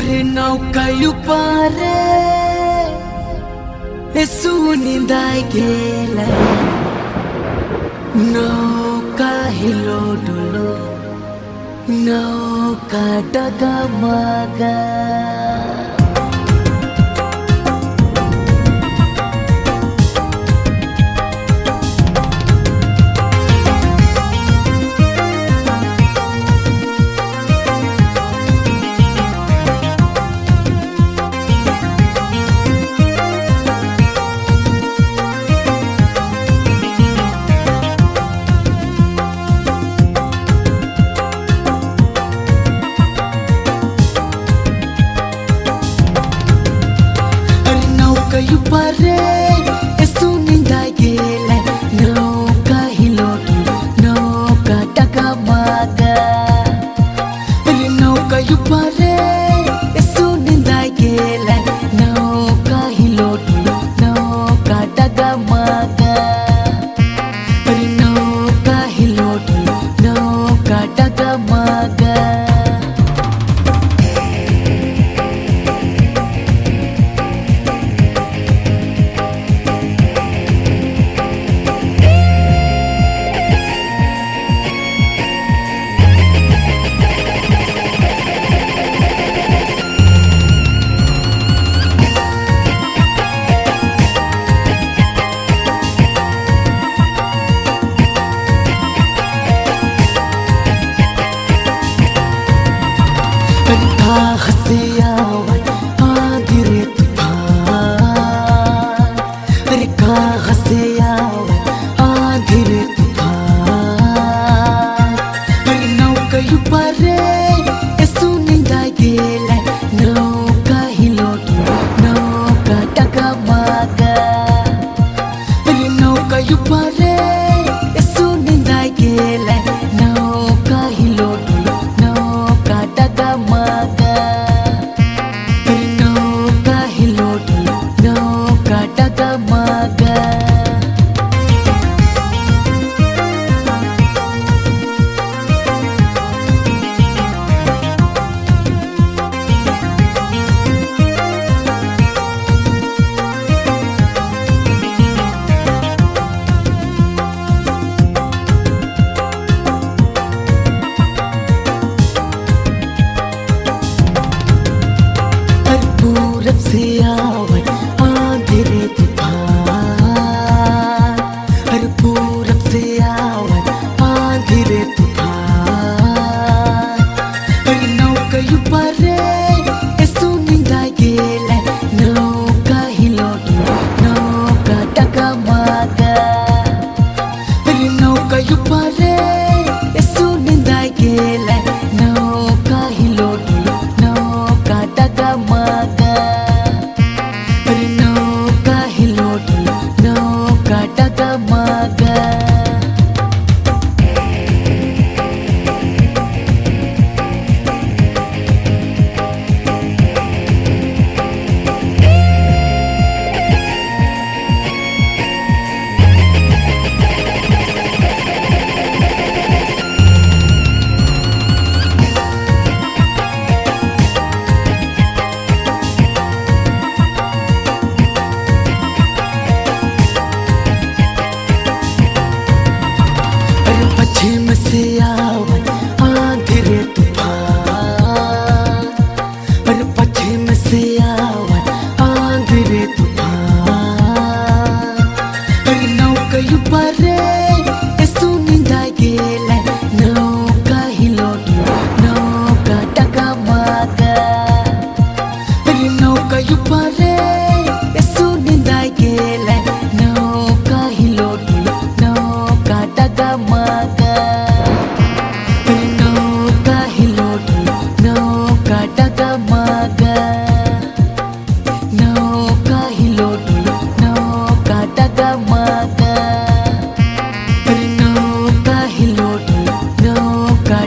अरे नौका युपारे सुनिंदाय गेला नौका हिलो डुलो नौका डगमगा युपारे सुनिंदाय गेला नौका हिलो नौका डगमगा अरे नौका युपारे सुनिंदाय गेला नौका हिलो नौका डगमगा अरे नौका हिलो नौका डगमगा हसे आवाज आंधी रे तूफान अरे कहाँ हसे आवाज आंधी रे तूफान अरे नौका युपारे सुनिंदाय गेला नौका हिलो नौका डगमगा अरे नौका युपारे सुनिंदाय गेला नौका हिलो नौका डगमगा पूरब से आवाज आंधी रे तूफान हर पूरब से आवाज आंधी रे तूफान अरे नौका युपारे सुनिंदाय गेला नौका हिलो नौका डगमगा अरे नौका युपारे सुनिंदाय गेला नौका हिलो नौका डगमगा अरे नौका हिलो नौका डगमगा पश्चिम से आवाज आंधी रे तूफान अरे पश्चिम से आवाज आंधी रे तूफान अरे नौका युपारे सुनिंदाय गेला नौका हिलो नौका डगमगा अरे नौका युपारे सुनिंदाय गेला नौका हिलो नौका डगमगा नौका हिलो नौका डगमगा नौका हिलो नौका डगमगा नौका हिलो नौका